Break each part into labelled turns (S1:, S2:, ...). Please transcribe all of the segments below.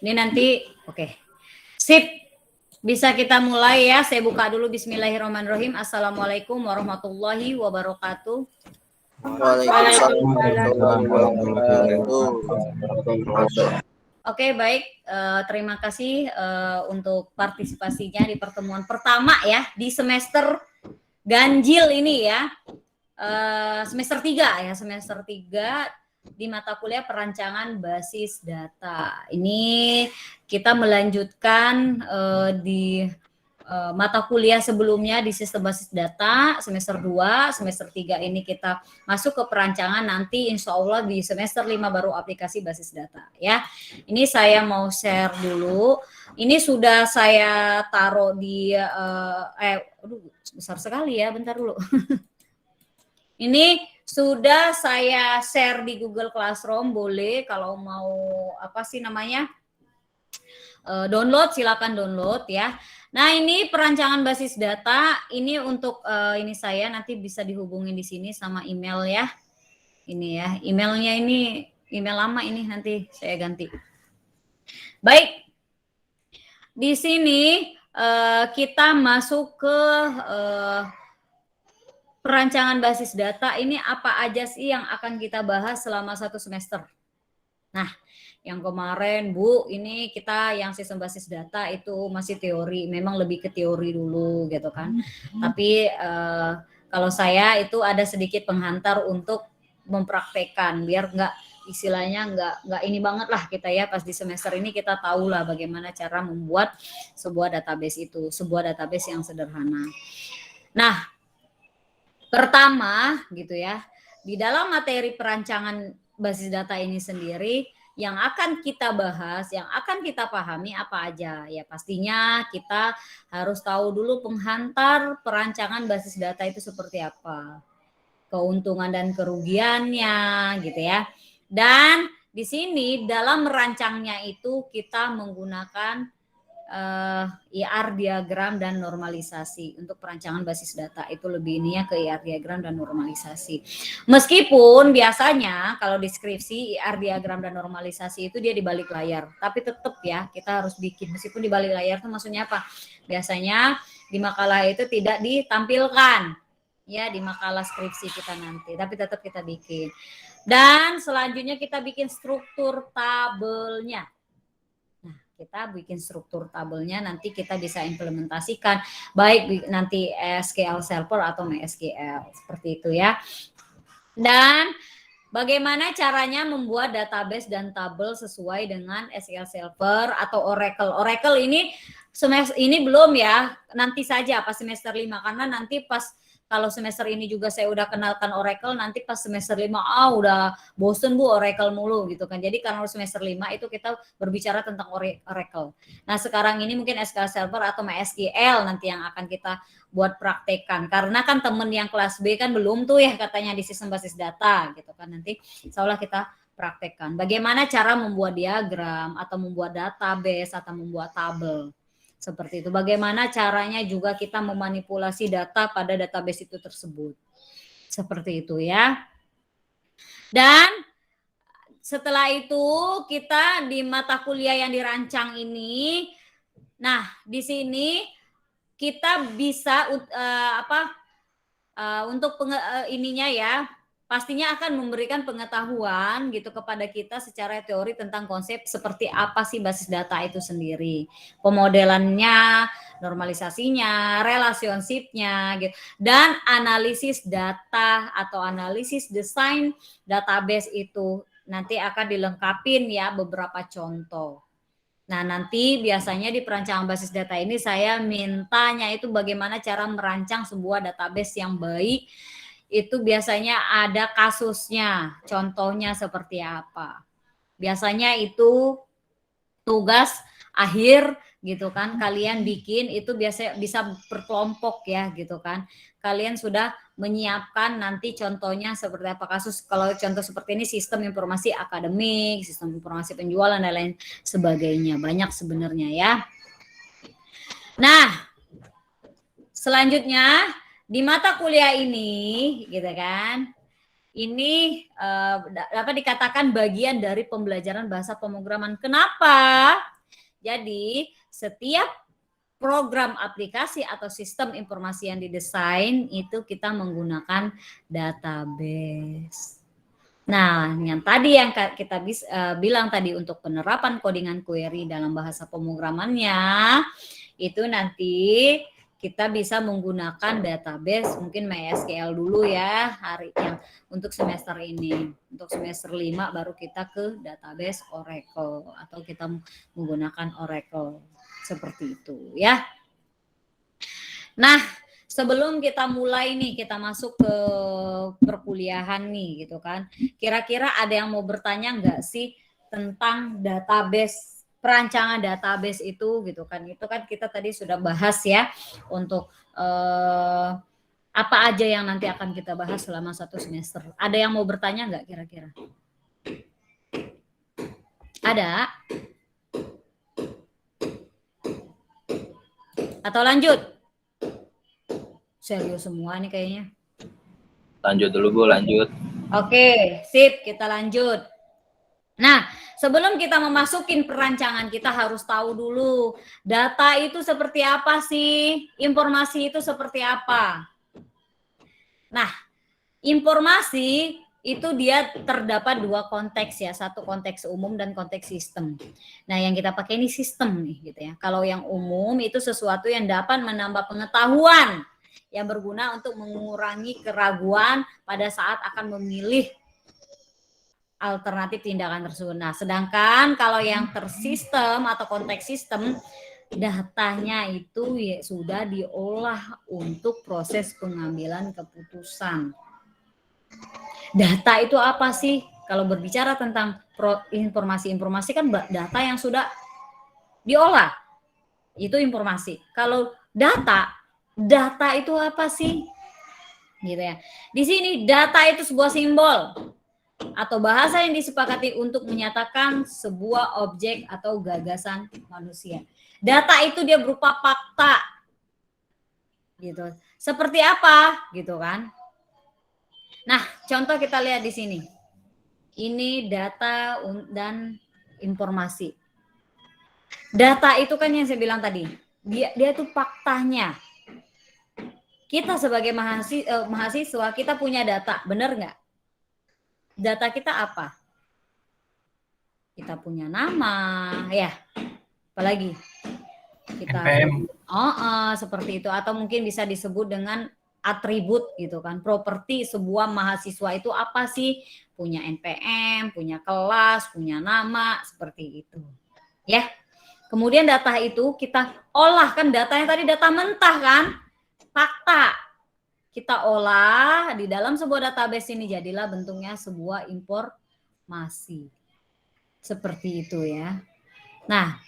S1: Ini nanti, oke. Sip. Bisa kita mulai ya. Saya buka dulu. Bismillahirrahmanirrahim. Assalamualaikum warahmatullahi wabarakatuh.
S2: Waalaikumsalam warahmatullahi wabarakatuh.
S1: Oke, baik. Terima kasih untuk partisipasinya di pertemuan pertama ya di semester ganjil ini ya. Semester 3 ya, semester 3 di mata kuliah perancangan basis data. Ini kita melanjutkan di mata kuliah sebelumnya di sistem basis data semester 2, semester 3 ini kita masuk ke perancangan, nanti insya Allah di semester 5 baru aplikasi basis data ya. Ini saya mau share dulu. Ini sudah saya taruh di aduh, besar sekali ya, bentar dulu. Ini sudah saya share di Google Classroom, boleh kalau mau apa sih namanya download, silakan download ya. Nah ini perancangan basis data, ini untuk ini saya nanti bisa dihubungin di sini sama email ya. Ini ya, emailnya ini email lama ini nanti saya ganti. Baik, di sini kita masuk ke perancangan basis data. Ini apa aja sih yang akan kita bahas selama 1 semester? Nah, yang kemarin Bu, ini kita yang sistem basis data itu masih teori, memang lebih ke teori dulu gitu kan. Tapi kalau saya itu ada sedikit penghantar untuk mempraktekkan, biar nggak istilahnya nggak ini banget lah kita ya, pas di semester ini kita tahu lah bagaimana cara membuat sebuah database itu, sebuah database yang sederhana. Nah, pertama gitu ya, di dalam materi perancangan basis data ini sendiri yang akan kita bahas, yang akan kita pahami apa aja ya, pastinya kita harus tahu dulu penghantar perancangan basis data itu seperti apa, keuntungan dan kerugiannya gitu ya. Dan di sini dalam merancangnya itu kita menggunakan IR diagram dan normalisasi. Untuk perancangan basis data itu lebih ini ya ke IR diagram dan normalisasi. Meskipun biasanya kalau deskripsi IR diagram dan normalisasi itu dia di balik layar, tapi tetap ya kita harus bikin meskipun di balik layar itu maksudnya apa? Biasanya di makalah itu tidak ditampilkan ya di makalah skripsi kita nanti, tapi tetap kita bikin. Dan selanjutnya kita bikin struktur tabelnya. Kita bikin struktur tabelnya, nanti kita bisa implementasikan baik nanti SQL Server atau MySQL seperti itu ya. Dan bagaimana caranya membuat database dan tabel sesuai dengan SQL Server atau Oracle. Oracle ini semester ini belum ya, nanti saja pas semester 5, karena nanti pas kalau semester ini juga saya udah kenalkan Oracle, nanti pas semester 5 udah bosen Bu Oracle mulu gitu kan. Jadi karena semester 5 itu kita berbicara tentang Oracle. Nah, sekarang ini mungkin SQL Server atau MySQL nanti yang akan kita buat praktekan. Karena kan temen yang kelas B kan belum tuh ya katanya di sistem basis data gitu kan. Nanti insya Allah kita praktekkan. Bagaimana cara membuat diagram atau membuat database atau membuat tabel. Seperti itu. Bagaimana caranya juga kita memanipulasi data pada database itu tersebut. Seperti itu ya. Dan setelah itu kita di mata kuliah yang dirancang ini, nah di sini kita bisa untuk ininya ya, pastinya akan memberikan pengetahuan gitu kepada kita secara teori tentang konsep seperti apa sih basis data itu sendiri, pemodelannya, normalisasinya, relationship-nya gitu, dan analisis data atau analisis desain database itu nanti akan dilengkapin ya beberapa contoh. Nah, nanti biasanya di perancangan basis data ini saya mintanya itu bagaimana cara merancang sebuah database yang baik. Itu biasanya ada kasusnya, contohnya seperti apa. Biasanya itu tugas akhir gitu kan, kalian bikin itu biasa bisa berkelompok ya gitu kan. Kalian sudah menyiapkan nanti contohnya seperti apa kasus. Kalau contoh seperti ini sistem informasi akademik, sistem informasi penjualan dan lain sebagainya. Banyak sebenarnya ya. Nah, selanjutnya di mata kuliah ini gitu kan, ini dapat dikatakan bagian dari pembelajaran bahasa pemrograman. Kenapa? Jadi setiap program aplikasi atau sistem informasi yang didesain itu kita menggunakan database. Nah, yang tadi yang kita bilang tadi untuk penerapan codingan query dalam bahasa pemrogramannya itu nanti kita bisa menggunakan database mungkin MySQL dulu ya hari yang untuk semester ini. Untuk semester 5 baru kita ke database Oracle atau kita menggunakan Oracle. Seperti itu ya. Nah, sebelum kita mulai nih, kita masuk ke perkuliahan nih gitu kan. Kira-kira ada yang mau bertanya nggak sih tentang database, perancangan database itu gitu kan. Itu kan kita tadi sudah bahas ya untuk apa aja yang nanti akan kita bahas selama 1 semester. Ada yang mau bertanya nggak kira-kira? Ada? Atau lanjut? Serius semua nih kayaknya.
S2: Lanjut dulu Bu, lanjut.
S1: Oke, sip, kita lanjut. Nah, sebelum kita memasukin perancangan, kita harus tahu dulu data itu seperti apa sih? Informasi itu seperti apa? Nah, informasi itu dia terdapat 2 konteks ya, satu konteks umum dan konteks sistem. Nah, yang kita pakai ini sistem nih gitu ya. Kalau yang umum itu sesuatu yang dapat menambah pengetahuan yang berguna untuk mengurangi keraguan pada saat akan memilih alternatif tindakan tersebut. Nah, sedangkan kalau yang tersistem atau konteks sistem, datanya itu ya sudah diolah untuk proses pengambilan keputusan. Data itu apa sih? Kalau berbicara tentang informasi kan data yang sudah diolah. Itu informasi. Kalau data itu apa sih? Gitu ya. Di sini data itu sebuah simbol atau bahasa yang disepakati untuk menyatakan sebuah objek atau gagasan manusia. Data itu dia berupa fakta. Gitu. Seperti apa? Gitu kan? Nah, contoh kita lihat di sini. Ini data dan informasi. Data itu kan yang saya bilang tadi. Dia itu faktanya. Kita sebagai mahasiswa, kita punya data, benar nggak? Data kita apa? Kita punya nama, ya. Apalagi? Kita seperti itu. Atau mungkin bisa disebut dengan atribut gitu kan. Properti sebuah mahasiswa itu apa sih? Punya NPM, punya kelas, punya nama, seperti itu. Ya. Kemudian data itu kita olah kan, datanya tadi data mentah kan? Fakta. Kita olah di dalam sebuah database ini, jadilah bentuknya sebuah informasi. Seperti itu ya. Nah,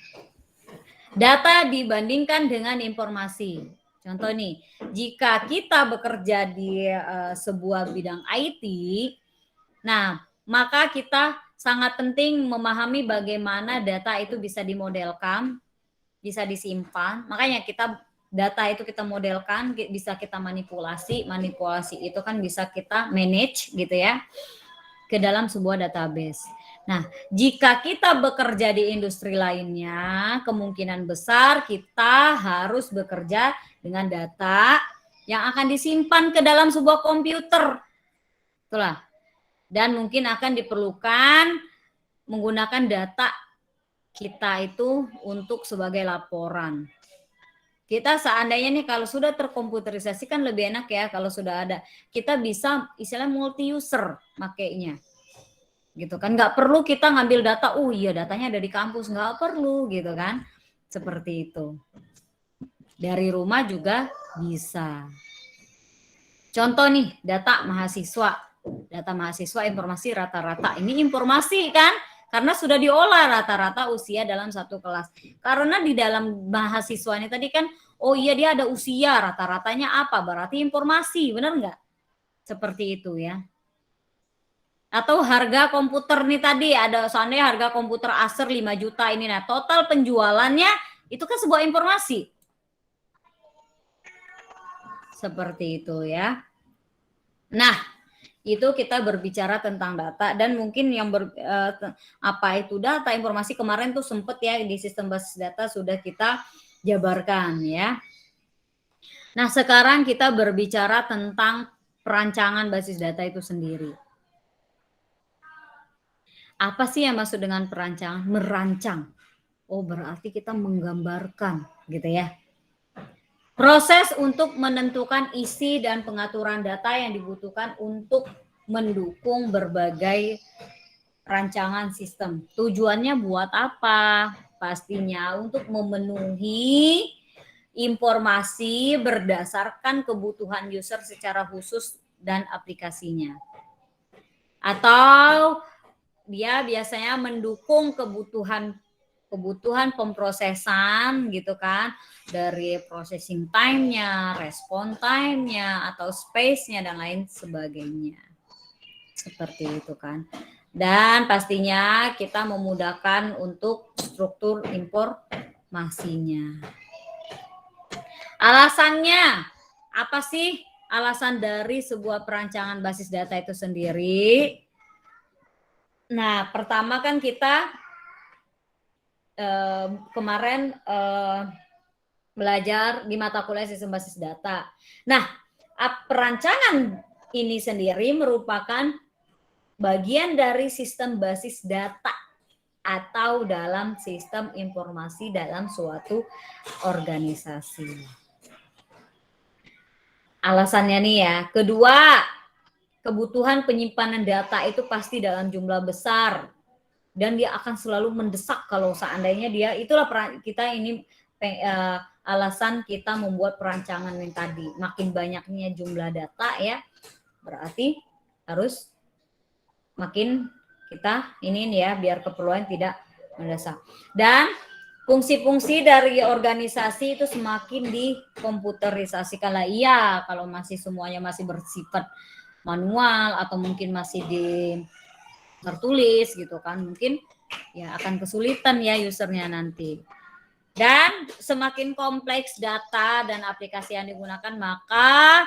S1: data dibandingkan dengan informasi. Contoh nih, jika kita bekerja di sebuah bidang IT, nah maka kita sangat penting memahami bagaimana data itu bisa dimodelkan, bisa disimpan. Makanya data itu kita modelkan, bisa kita manipulasi itu kan bisa kita manage gitu ya ke dalam sebuah database. Nah, jika kita bekerja di industri lainnya, kemungkinan besar kita harus bekerja dengan data yang akan disimpan ke dalam sebuah komputer. Itulah. Dan mungkin akan diperlukan menggunakan data kita itu untuk sebagai laporan. Kita seandainya nih kalau sudah terkomputerisasi kan lebih enak ya kalau sudah ada. Kita bisa istilah multi user makainya. Gitu kan, nggak perlu kita ngambil data, iya datanya ada di kampus, nggak perlu gitu kan, seperti itu. Dari rumah juga bisa. Contoh nih, data mahasiswa informasi rata-rata, ini informasi kan, karena sudah diolah rata-rata usia dalam satu kelas. Karena di dalam mahasiswa ini tadi kan, oh iya dia ada usia, rata-ratanya apa, berarti informasi, benar nggak? Seperti itu ya. Atau harga komputer nih tadi, ada soalnya harga komputer Acer 5 juta ini. Nah, total penjualannya itu kan sebuah informasi. Seperti itu ya. Nah, Itu kita berbicara tentang data, dan mungkin yang apa itu data, informasi kemarin tuh sempet ya di sistem basis data sudah kita jabarkan ya. Nah, sekarang kita berbicara tentang perancangan basis data itu sendiri. Apa sih yang maksud dengan perancangan? Merancang. Oh, berarti kita menggambarkan gitu ya. Proses untuk menentukan isi dan pengaturan data yang dibutuhkan untuk mendukung berbagai rancangan sistem. Tujuannya buat apa? Pastinya untuk memenuhi informasi berdasarkan kebutuhan user secara khusus dan aplikasinya. Atau dia biasanya mendukung kebutuhan pemrosesan gitu kan, dari processing time-nya, respon time-nya, atau space-nya dan lain sebagainya. Seperti itu kan. Dan pastinya kita memudahkan untuk struktur informasinya. Alasannya apa sih? Alasan dari sebuah perancangan basis data itu sendiri. Nah, pertama kan kita kemarin belajar di mata kuliah sistem basis data. Nah, perancangan ini sendiri merupakan bagian dari sistem basis data atau dalam sistem informasi dalam suatu organisasi. Alasannya nih ya, kedua, kebutuhan penyimpanan data itu pasti dalam jumlah besar dan dia akan selalu mendesak kalau seandainya dia, itulah kita ini alasan kita membuat perancangan yang tadi. Makin banyaknya jumlah data ya, berarti harus makin kita ini ya, biar keperluan tidak mendesak. Dan fungsi-fungsi dari organisasi itu semakin dikomputerisasikan lah. Iya, kalau masih semuanya masih bersifat manual atau mungkin masih tertulis gitu kan, mungkin ya akan kesulitan ya usernya nanti. Dan semakin kompleks data dan aplikasi yang digunakan, maka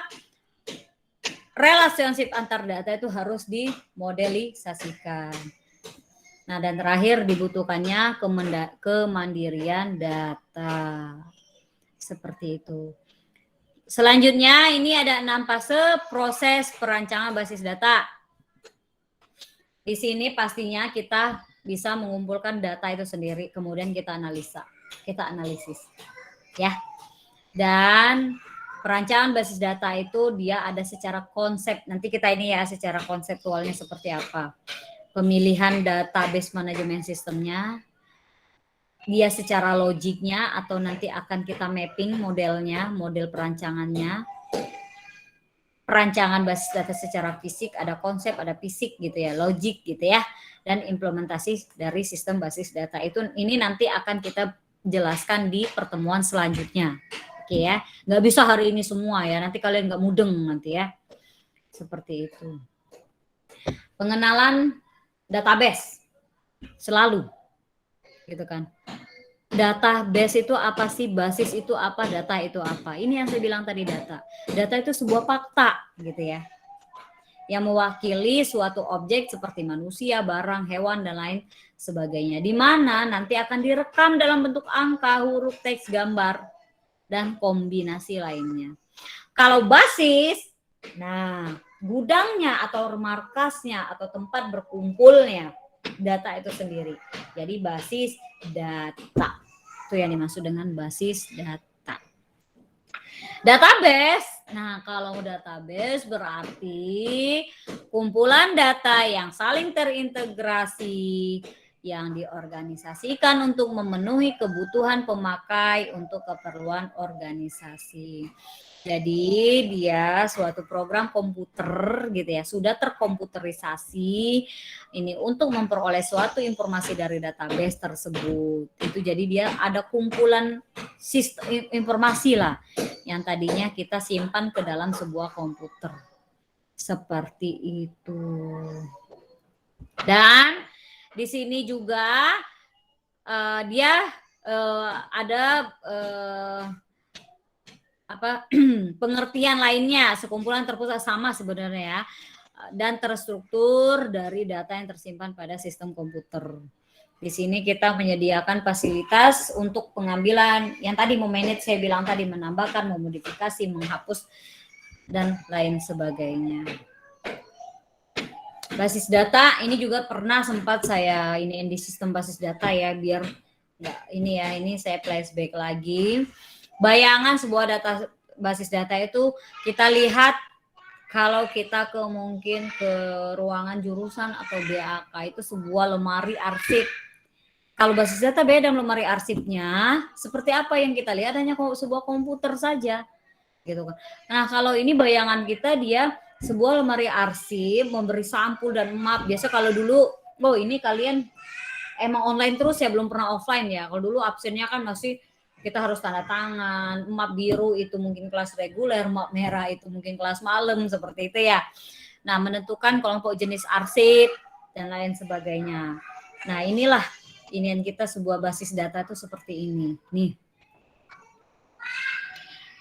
S1: relationship antar data itu harus dimodelisasikan. Nah, dan terakhir dibutuhkannya kemandirian data. Seperti itu. Selanjutnya ini ada 6 fase proses perancangan basis data. Di sini pastinya kita bisa mengumpulkan data itu sendiri, kemudian kita analisis. Ya. Dan perancangan basis data itu dia ada secara konsep. Nanti kita ini ya secara konseptualnya seperti apa. Pemilihan database manajemen sistemnya, dia secara logiknya atau nanti akan kita mapping modelnya, model perancangannya. Perancangan basis data secara fisik, ada konsep, ada fisik gitu ya, logik gitu ya. Dan implementasi dari sistem basis data itu ini nanti akan kita jelaskan di pertemuan selanjutnya. Oke ya, nggak bisa hari ini semua ya, nanti kalian nggak mudeng nanti ya. Seperti itu. Pengenalan database selalu gitu kan. Database itu apa sih, basis itu apa, data itu apa. Ini yang saya bilang tadi, data itu sebuah fakta gitu ya, yang mewakili suatu objek seperti manusia, barang, hewan dan lain sebagainya, di mana nanti akan direkam dalam bentuk angka, huruf, teks, gambar dan kombinasi lainnya. Kalau basis, nah gudangnya atau markasnya atau tempat berkumpulnya data itu sendiri. Jadi basis data. Itu yang dimaksud dengan basis data. Database. Nah, kalau database berarti kumpulan data yang saling terintegrasi yang diorganisasikan untuk memenuhi kebutuhan pemakai untuk keperluan organisasi. Jadi dia suatu program komputer gitu ya, sudah terkomputerisasi ini untuk memperoleh suatu informasi dari database tersebut. Itu jadi dia ada kumpulan sistem informasi lah yang tadinya kita simpan ke dalam sebuah komputer. Seperti itu. Dan di sini juga dia ada pengertian lainnya, sekumpulan terpusat sama sebenarnya ya. dan terstruktur dari data yang tersimpan pada sistem komputer. Di sini kita menyediakan fasilitas untuk pengambilan yang tadi memanage, saya bilang tadi, menambahkan, memodifikasi, menghapus, dan lain sebagainya. Basis data ini juga pernah sempat saya iniin di sistem basis data ya, biar nggak ini ya, ini saya flashback lagi. Bayangan sebuah data basis data itu kita lihat kalau kita mungkin ke ruangan jurusan atau BAK itu sebuah lemari arsip. Kalau basis data beda, lemari arsipnya seperti apa yang kita lihat hanya sebuah komputer saja gitu kan. Nah, kalau ini bayangan kita dia sebuah lemari arsip memberi sampul dan map. Biasa kalau dulu, ini kalian emang online terus ya, belum pernah offline ya. Kalau dulu absennya kan masih kita harus tanda tangan, map biru itu mungkin kelas reguler, map merah itu mungkin kelas malam, seperti itu ya. Nah, menentukan kelompok jenis arsip dan lain sebagainya. Nah, inilah inian kita sebuah basis data itu seperti ini. Nih.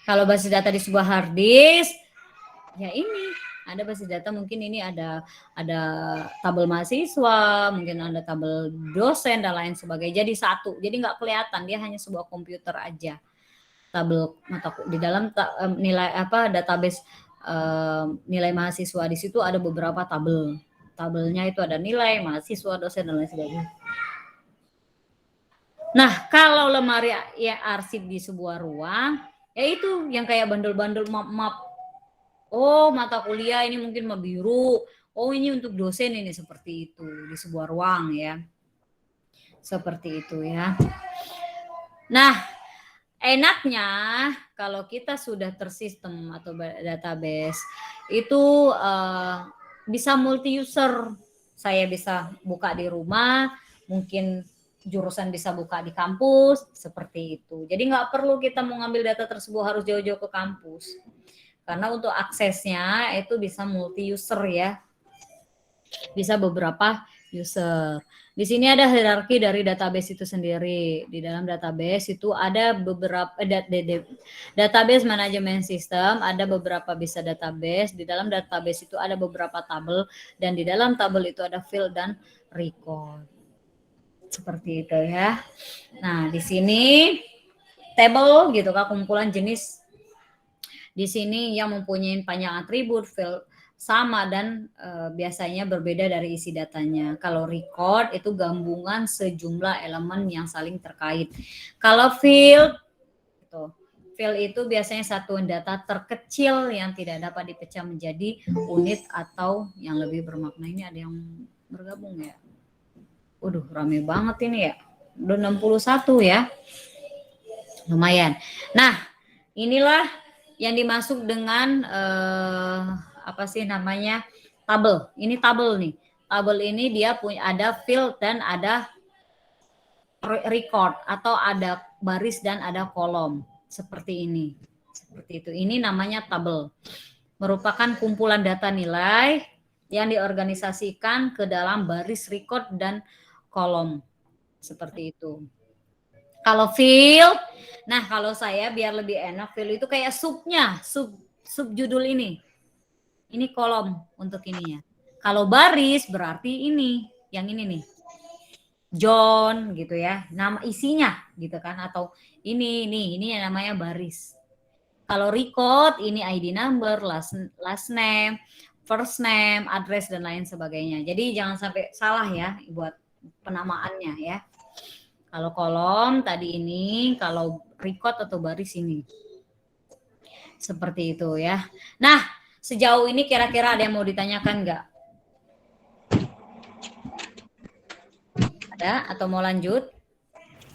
S1: Kalau basis data di sebuah hard disk, ya ini ada basis data, mungkin ini ada tabel mahasiswa, mungkin ada tabel dosen dan lain sebagainya. Jadi satu, jadi nggak kelihatan, dia hanya sebuah komputer aja. Tabel mata di dalam nilai database nilai mahasiswa di situ ada beberapa tabel. Tabelnya itu ada nilai mahasiswa, dosen dan lain sebagainya. Nah, kalau lemari ya arsip di sebuah ruang, ya itu yang kayak bandel-bandel map-map. Oh, mata kuliah ini mungkin map biru. Oh, ini untuk dosen ini, seperti itu di sebuah ruang ya. Seperti itu ya. Nah, enaknya kalau kita sudah tersistem atau database itu bisa multi user. Saya bisa buka di rumah, mungkin jurusan bisa buka di kampus, seperti itu. Jadi nggak perlu kita mau ngambil data tersebut harus jauh-jauh ke kampus. Karena untuk aksesnya itu bisa multi user ya. Bisa beberapa user. Di sini ada hierarki dari database itu sendiri. Di dalam database itu ada beberapa database manajemen sistem, ada beberapa bisa database. Di dalam database itu ada beberapa tabel, dan di dalam tabel itu ada field dan record. Seperti itu ya. Nah, di sini table gitu kan, kumpulan jenis di sini yang mempunyai banyak atribut, field sama dan biasanya berbeda dari isi datanya. Kalau record itu gabungan sejumlah elemen yang saling terkait. Kalau field itu biasanya satuan data terkecil yang tidak dapat dipecah menjadi unit atau yang lebih bermakna. Ini ada yang bergabung ya. Waduh, rame banget ini ya. Udah 61 ya. Lumayan. Nah, inilah yang dimasuk dengan apa sih namanya, tabel. Ini tabel nih. Tabel ini dia punya ada field dan ada record, atau ada baris dan ada kolom seperti ini. Seperti itu. Ini namanya tabel. Merupakan kumpulan data nilai yang diorganisasikan ke dalam baris record dan kolom. Seperti itu. Kalau field, nah kalau saya biar lebih enak, field itu kayak subnya, sub judul ini. Ini kolom untuk ininya. Kalau baris berarti ini, yang ini nih. John gitu ya, nama isinya gitu kan, atau ini yang namanya baris. Kalau record ini ID number, last name, first name, address dan lain sebagainya. Jadi jangan sampai salah ya buat penamaannya ya. Kalau kolom tadi ini, kalau record atau baris ini. Seperti itu ya. Nah, sejauh ini kira-kira ada yang mau ditanyakan nggak? Ada atau mau lanjut?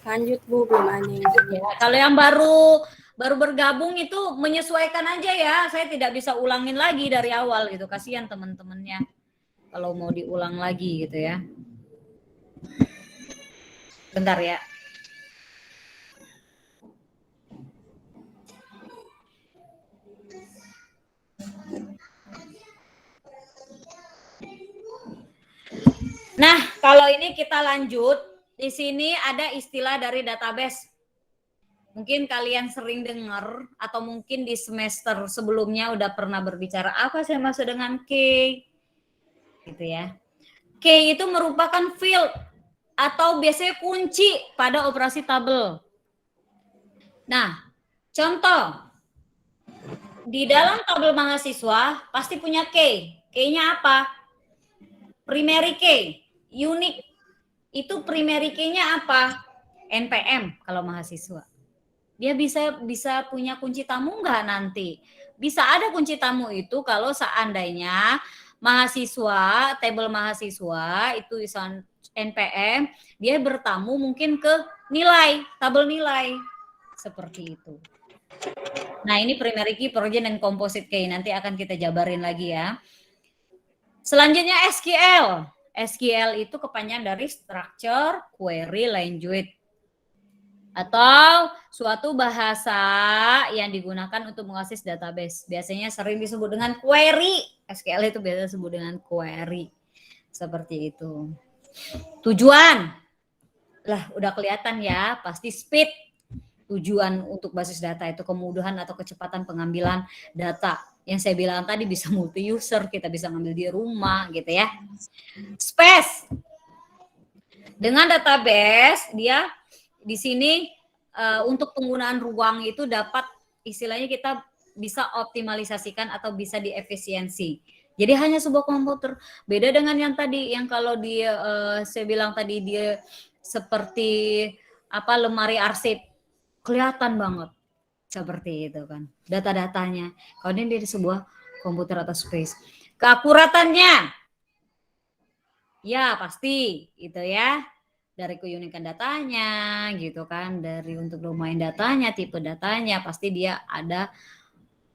S3: Lanjut Bu, belum ada.
S1: Ya, kalau yang baru bergabung itu menyesuaikan aja ya. Saya tidak bisa ulangin lagi dari awal gitu. Kasihan teman-temannya kalau mau diulang lagi gitu ya. Bentar ya. Nah, kalau ini kita lanjut. Di sini ada istilah dari database. Mungkin kalian sering dengar atau mungkin di semester sebelumnya udah pernah berbicara apa sih maksud dengan key. gitu ya. Key itu merupakan field atau biasanya kunci pada operasi tabel. Nah, contoh di dalam tabel mahasiswa pasti punya key. Key-nya apa? Primary key, unique. Itu primary key-nya apa? NPM kalau mahasiswa. Dia bisa punya kunci tamu nggak nanti? Bisa ada kunci tamu itu kalau seandainya mahasiswa, tabel mahasiswa itu NPM, dia bertamu mungkin ke nilai, tabel nilai. Seperti itu. Nah, ini primary key, progen, dan composite key. Nanti akan kita jabarin lagi ya. Selanjutnya SQL. SQL itu kepanjangan dari Structure Query Language, atau suatu bahasa yang digunakan untuk mengakses database. Biasanya sering disebut dengan query. SQL itu biasa disebut dengan query. Seperti itu. Tujuan. Lah, udah kelihatan ya, pasti speed. Tujuan untuk basis data itu kemudahan atau kecepatan pengambilan data. Yang saya bilang tadi bisa multi user, kita bisa ngambil di rumah gitu ya. Space. Dengan database dia di sini untuk penggunaan ruang itu dapat istilahnya kita bisa optimalisasikan atau bisa diefisiensi. Jadi hanya sebuah komputer. Beda dengan yang tadi, yang kalau dia saya bilang tadi dia seperti apa lemari arsip, kelihatan banget seperti itu kan data-datanya. Kalau ini di sebuah komputer atau space. Keakuratannya, ya pasti itu ya. Dari keunikan datanya gitu kan, dari untuk domain datanya, tipe datanya, pasti dia ada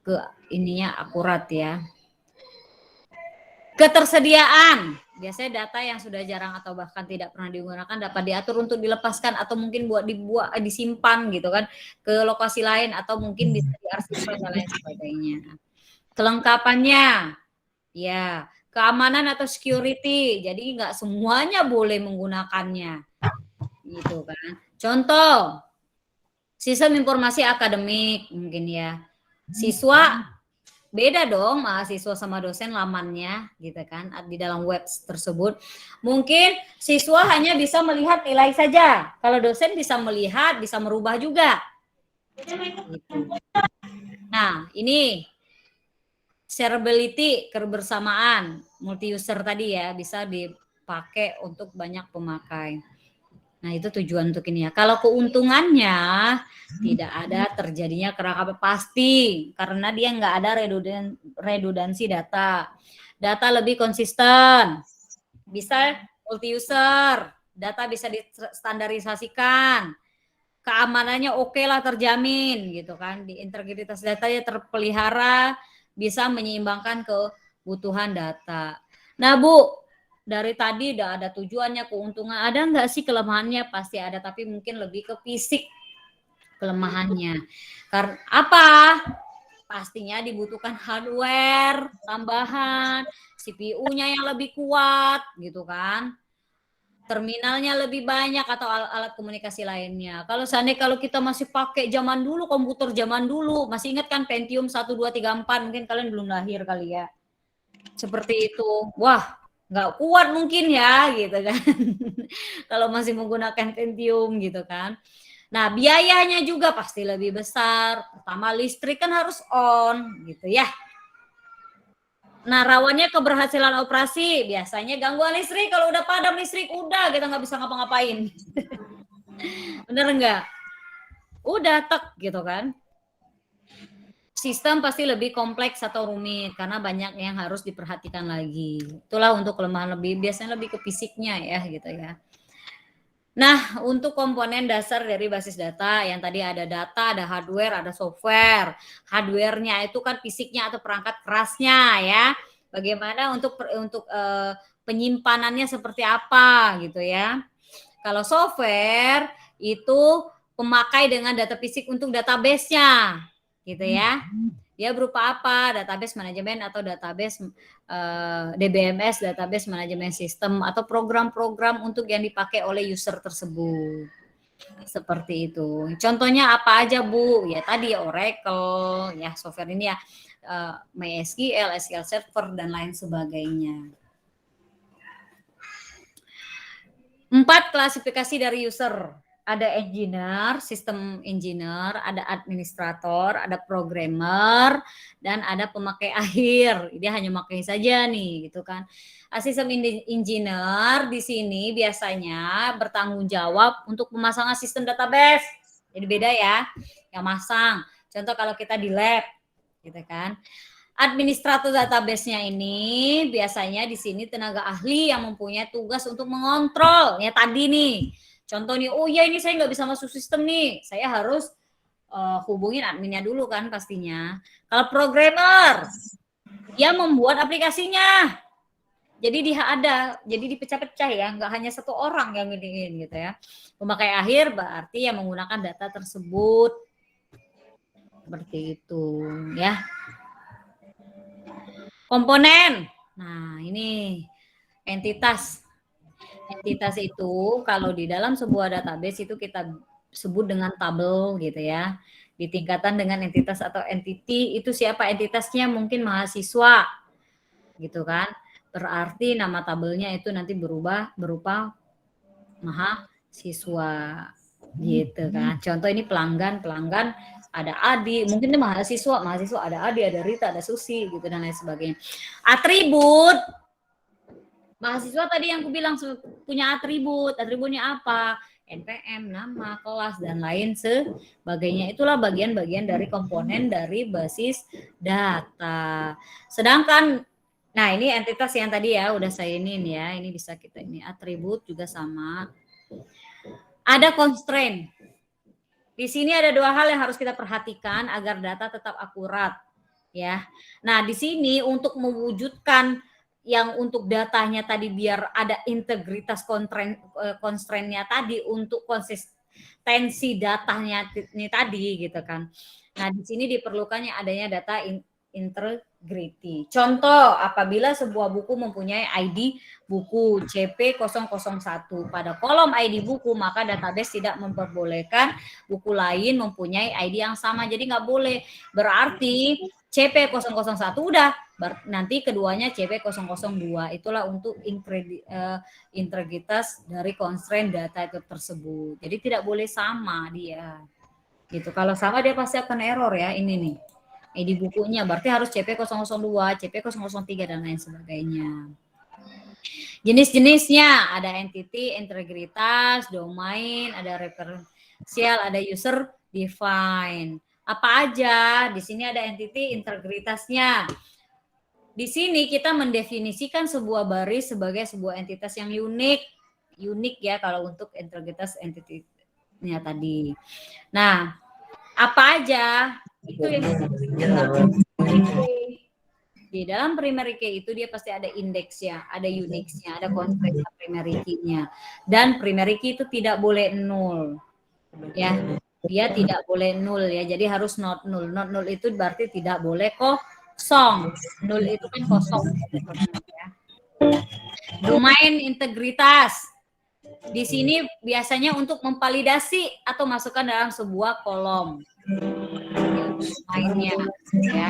S1: ke ininya akurat ya. Ketersediaan, biasanya data yang sudah jarang atau bahkan tidak pernah digunakan dapat diatur untuk dilepaskan atau mungkin disimpan gitu kan ke lokasi lain atau mungkin bisa diarsipkan dan lain sebagainya. Kelengkapannya, ya keamanan atau security, jadi nggak semuanya boleh menggunakannya. Gitu kan. Contoh, sistem informasi akademik mungkin ya. Siswa beda dong mahasiswa sama dosen lamannya gitu kan di dalam web tersebut. Mungkin siswa hanya bisa melihat nilai saja. Kalau dosen bisa melihat, bisa merubah juga. Gitu. Nah, ini shareability, kebersamaan, multi user tadi ya, bisa dipakai untuk banyak pemakai. Nah, itu tujuan untuk ini ya. Kalau keuntungannya tidak ada terjadinya kerangka pasti karena dia nggak ada redundansi data. Data lebih konsisten. Bisa multi user, data bisa distandarisasikan. Keamanannya oke lah, terjamin gitu kan. Di integritas datanya terpelihara, bisa menyeimbangkan kebutuhan data. Nah, Bu, dari tadi udah ada tujuannya, keuntungan, ada nggak sih kelemahannya? Pasti ada, tapi mungkin lebih ke fisik kelemahannya. Karena apa? Pastinya dibutuhkan hardware tambahan, CPU-nya yang lebih kuat gitu kan. Terminalnya lebih banyak atau alat komunikasi lainnya. Kalau seandainya kalau kita masih pakai zaman dulu, komputer zaman dulu, masih ingat kan Pentium 1, 2, 3, 4, mungkin kalian belum lahir kali ya. Seperti itu. Wah, nggak kuat mungkin ya gitu kan. Kalau masih menggunakan Pentium gitu kan. Nah, biayanya juga pasti lebih besar. Pertama, listrik kan harus on gitu ya. Nah, rawannya keberhasilan operasi, biasanya gangguan listrik. Kalau udah padam listrik, udah kita nggak bisa ngapa-ngapain. Bener nggak? Udah tek gitu kan. Sistem pasti lebih kompleks atau rumit karena banyak yang harus diperhatikan lagi. Itulah untuk kelemahan lebih, biasanya lebih ke fisiknya ya gitu ya. Nah, untuk komponen dasar dari basis data yang tadi ada data, ada hardware, ada software. Hardware-nya itu kan fisiknya atau perangkat kerasnya ya. Bagaimana untuk penyimpanannya seperti apa gitu ya. Kalau software itu pemakai dengan data fisik untuk database-nya gitu ya. Dia berupa apa? Database manajemen atau database DBMS, database manajemen sistem atau program-program untuk yang dipakai oleh user tersebut. Seperti itu. Contohnya apa aja, Bu? Ya tadi Oracle, ya software ini ya MySQL, SQL Server dan lain sebagainya. 4 klasifikasi dari user. Ada engineer, sistem engineer, ada administrator, ada programmer, dan ada pemakai akhir. Dia hanya memakai saja nih, gitu kan. Sistem engineer di sini biasanya bertanggung jawab untuk pemasangan sistem database. Jadi beda ya, yang masang. Contoh kalau kita di lab, gitu kan. Administrator database-nya ini biasanya di sini tenaga ahli yang mempunyai tugas untuk mengontrol. Ya tadi nih, contoh nih, oh ya ini saya nggak bisa masuk sistem nih, saya harus hubungin adminnya dulu kan pastinya. Kalau programmer, dia membuat aplikasinya. Jadi dia ada, jadi dipecah-pecah ya, nggak hanya satu orang yang nginiin gitu ya. Pemakai akhir berarti yang menggunakan data tersebut. Seperti itu ya. Komponen. Nah, ini entitas. Entitas itu kalau di dalam sebuah database itu kita sebut dengan tabel gitu ya. Ditingkatkan dengan entitas atau entity, itu siapa entitasnya? Mungkin mahasiswa gitu kan. Berarti nama tabelnya itu nanti berubah berupa mahasiswa gitu kan. Contoh ini pelanggan ada Adi, mungkin ini mahasiswa ada Adi, ada Rita, ada Susi gitu dan lain sebagainya. Atribut mahasiswa tadi yang aku bilang punya atributnya apa? NPM, nama, kelas, dan lain sebagainya. Itulah bagian-bagian dari komponen dari basis data. Sedangkan, nah ini entitas yang tadi ya, udah saya iniin ya, ini bisa kita ini, atribut juga sama. Ada constraint. Di sini ada 2 hal yang harus kita perhatikan agar data tetap akurat. Ya. Nah, di sini untuk mewujudkan yang untuk datanya tadi biar ada integritas constraint-nya tadi untuk konsistensi datanya ini tadi gitu kan. Nah, di sini diperlukannya adanya data integrity. Contoh, apabila sebuah buku mempunyai ID buku CP001 pada kolom ID buku, maka database tidak memperbolehkan buku lain mempunyai ID yang sama. Jadi nggak boleh. Berarti CP001 udah, nanti keduanya CP002. Itulah untuk integritas dari constraint data itu tersebut. Jadi tidak boleh sama dia. Gitu. Kalau sama dia pasti akan error ya, ini nih. ID bukunya berarti harus CP002, CP003 dan lain sebagainya. Jenis-jenisnya ada entity, integritas, domain, ada referensial, ada user define. Apa aja? Di sini ada entity, integritasnya. Di sini kita mendefinisikan sebuah baris sebagai sebuah entitas yang unik. Unik ya kalau untuk integritas entity-nya tadi. Nah, apa aja? Itu yang di dalam primary key itu dia pasti ada indeksnya, ada unixnya, ada constraint primary key-nya. Dan primary key itu tidak boleh nol. Ya, dia tidak boleh nol ya. Jadi harus not null. Not null itu berarti tidak boleh kosong. Null itu kan kosong. Ya. Domain integritas. Di sini biasanya untuk memvalidasi atau masukkan dalam sebuah kolom. Mainnya ya.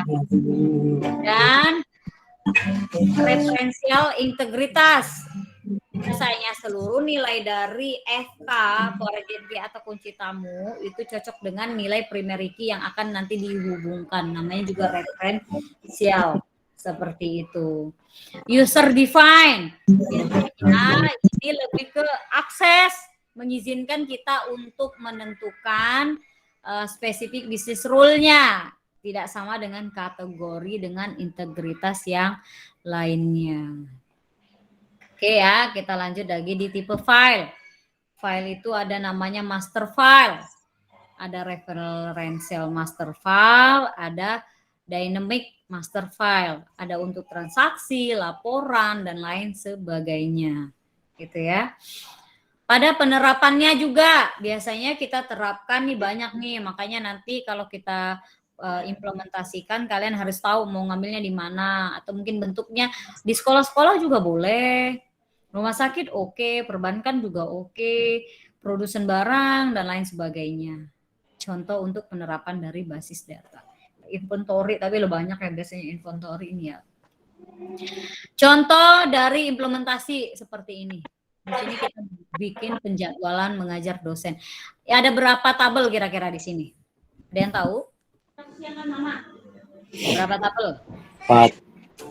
S1: Dan referensial integritas. Misalnya seluruh nilai dari FK, foreign key atau kunci tamu itu cocok dengan nilai primary key yang akan nanti dihubungkan. Namanya juga referensial. Seperti itu. User define. Biasanya ini lebih ke akses, mengizinkan kita untuk menentukan spesifik bisnis rule-nya. Tidak sama dengan kategori dengan integritas yang lainnya. Oke ya, kita lanjut lagi di tipe file. File itu ada namanya master file. Ada referential master file, ada dynamic master file. Ada untuk transaksi, laporan, dan lain sebagainya. Gitu ya. Pada penerapannya juga biasanya kita terapkan nih banyak nih, makanya nanti kalau kita implementasikan kalian harus tahu mau ngambilnya di mana atau mungkin bentuknya di sekolah-sekolah juga boleh, rumah sakit oke, perbankan juga oke, produsen barang dan lain sebagainya. Contoh untuk penerapan dari basis data. Inventory tapi lo banyak ya biasanya inventory ini ya. Contoh dari implementasi seperti ini. Di sini kita bikin penjadwalan mengajar dosen. Ya, ada berapa tabel kira-kira di sini? Ada yang tahu? Berapa tabel?
S2: 4.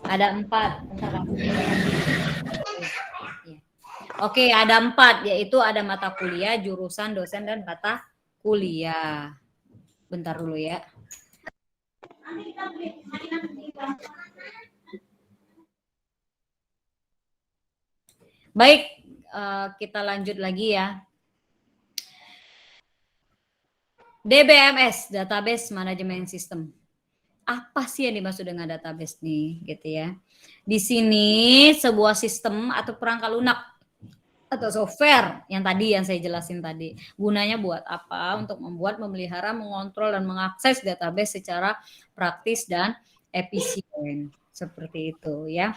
S1: Ada 4. Oke, ada 4, yaitu ada mata kuliah, jurusan, dosen, dan mata kuliah. Bentar dulu ya. Baik, kita lanjut lagi ya. DBMS, Database Management System. Apa sih yang dimaksud dengan database nih, gitu ya? Di sini sebuah sistem atau perangkat lunak atau software yang saya jelasin tadi. Gunanya buat apa? Untuk membuat, memelihara, mengontrol, dan mengakses database secara praktis dan efisien. Seperti itu ya.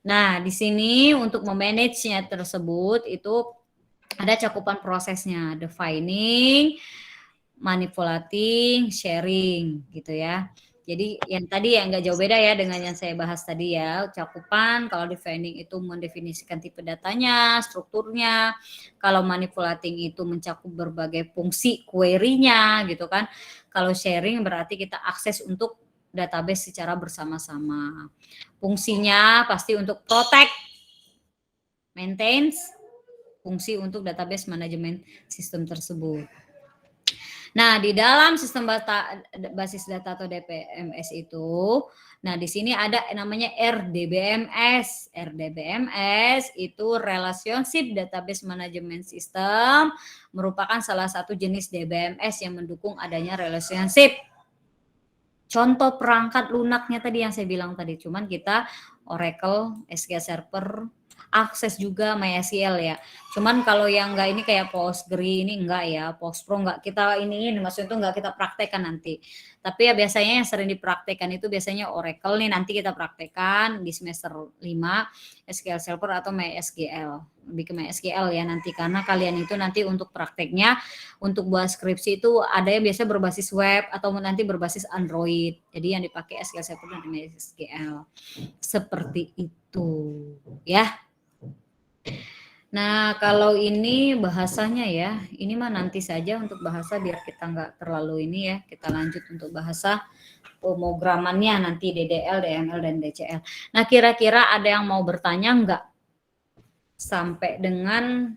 S1: Nah, di sini untuk memanage-nya tersebut itu ada cakupan prosesnya, defining, manipulating, sharing gitu ya. Jadi yang tadi yang nggak jauh beda ya dengan yang saya bahas tadi ya. Cakupan, kalau defining itu mendefinisikan tipe datanya, strukturnya. Kalau manipulating itu mencakup berbagai fungsi query-nya gitu kan. Kalau sharing berarti kita akses untuk database secara bersama-sama. Fungsinya pasti untuk protect, maintain, fungsi untuk database manajemen sistem tersebut. Nah, di dalam sistem basis data atau DBMS itu, nah di sini ada namanya RDBMS. RDBMS itu Relationship Database Management System, merupakan salah satu jenis DBMS yang mendukung adanya relationship. Contoh perangkat lunaknya tadi yang saya bilang tadi, cuman kita Oracle, SQL Server, akses juga MySQL ya. Cuman kalau yang enggak ini kayak Postgre ini enggak ya, Postgro enggak kita ini maksudnya itu enggak kita praktekkan nanti. Tapi ya biasanya yang sering dipraktekkan itu biasanya Oracle nih, nanti kita praktekkan di semester 5 SQL Server atau MySQL. Lebih ke MySQL ya nanti, karena kalian itu nanti untuk prakteknya untuk buat skripsi itu ada yang biasa berbasis web atau nanti berbasis Android. Jadi yang dipakai SQL Server dan MySQL. Seperti itu ya. Nah, kalau ini bahasanya ya, ini mah nanti saja untuk bahasa biar kita nggak terlalu ini ya. Kita lanjut untuk bahasa pemrogramannya nanti DDL, DML, dan DCL. Nah, kira-kira ada yang mau bertanya nggak? Sampai dengan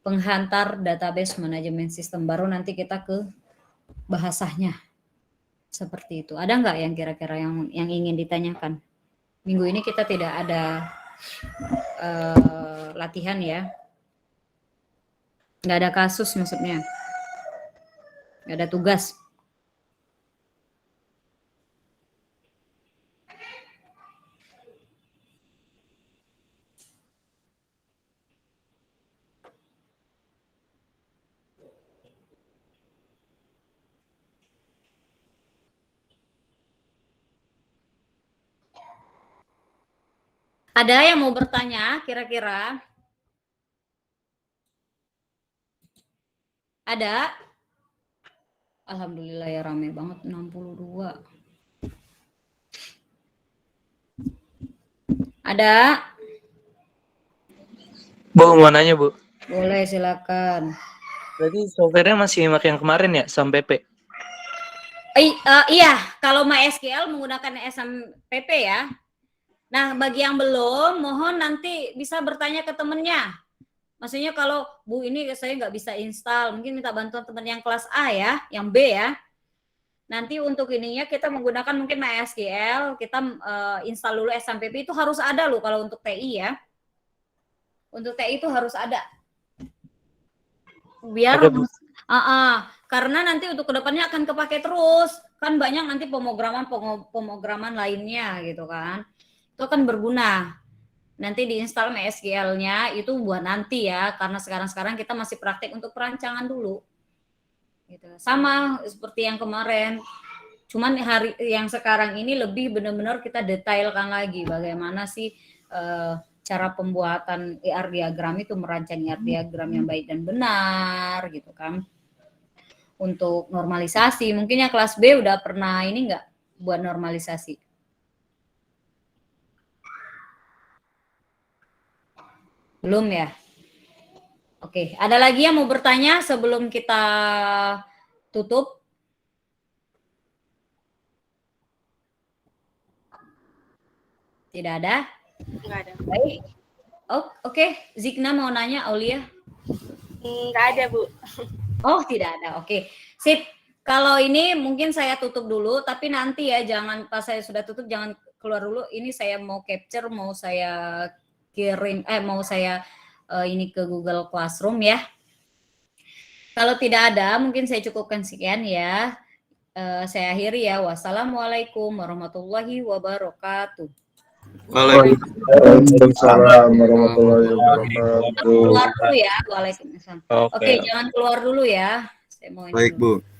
S1: penghantar database manajemen sistem, baru nanti kita ke bahasanya. Seperti itu. Ada nggak yang kira-kira yang ingin ditanyakan? Minggu ini kita tidak ada latihan ya, nggak ada kasus maksudnya, nggak ada tugas. Ada yang mau bertanya kira-kira? Ada? Alhamdulillah ya, rame banget 62. Ada?
S4: Bu, mau nanya, Bu.
S1: Boleh, silakan.
S4: Berarti software-nya masih pakai yang kemarin ya, SAMPP?
S1: Iya, kalau MySQL menggunakan SAMPP ya. Nah, bagi yang belum, mohon nanti bisa bertanya ke temennya. Maksudnya kalau Bu ini saya nggak bisa install, mungkin minta bantuan teman yang kelas A ya, yang B ya. Nanti untuk ininya kita menggunakan mungkin MySQL, kita install dulu SAMPP, itu harus ada loh kalau untuk TI ya. Untuk TI itu harus ada. Biar karena nanti untuk kedepannya akan kepake terus. Kan banyak nanti pemrograman lainnya gitu kan. Itu kan berguna. Nanti diinstal MySQL-nya itu buat nanti ya, karena sekarang kita masih praktek untuk perancangan dulu. Gitu. Sama seperti yang kemarin. Cuman hari yang sekarang ini lebih benar-benar kita detailkan lagi bagaimana sih cara pembuatan IR diagram itu, merancang IR diagram yang baik dan benar gitu kan. Untuk normalisasi, mungkin yang kelas B udah pernah ini enggak buat normalisasi? Belum ya? Oke, ada lagi yang mau bertanya sebelum kita tutup? Tidak ada?
S3: Enggak ada.
S1: Baik. Oke. Zikna mau nanya, Aulia?
S3: Enggak ada, Bu.
S1: Oh, tidak ada. Oke. Sip. Kalau ini mungkin saya tutup dulu, tapi nanti ya jangan pas saya sudah tutup jangan keluar dulu. Ini saya mau capture, mau saya kirim, mau saya ini ke Google Classroom ya. Kalau tidak ada, mungkin saya cukupkan sekian ya. Saya akhiri ya. Wassalamualaikum warahmatullahi wabarakatuh.
S5: Waalaikumsalam warahmatullahi wabarakatuh.
S1: Keluar dulu ya. Waalaikumsalam. Oke, jangan keluar dulu ya. Saya mau ini
S5: Baik,
S1: dulu.
S5: Bu.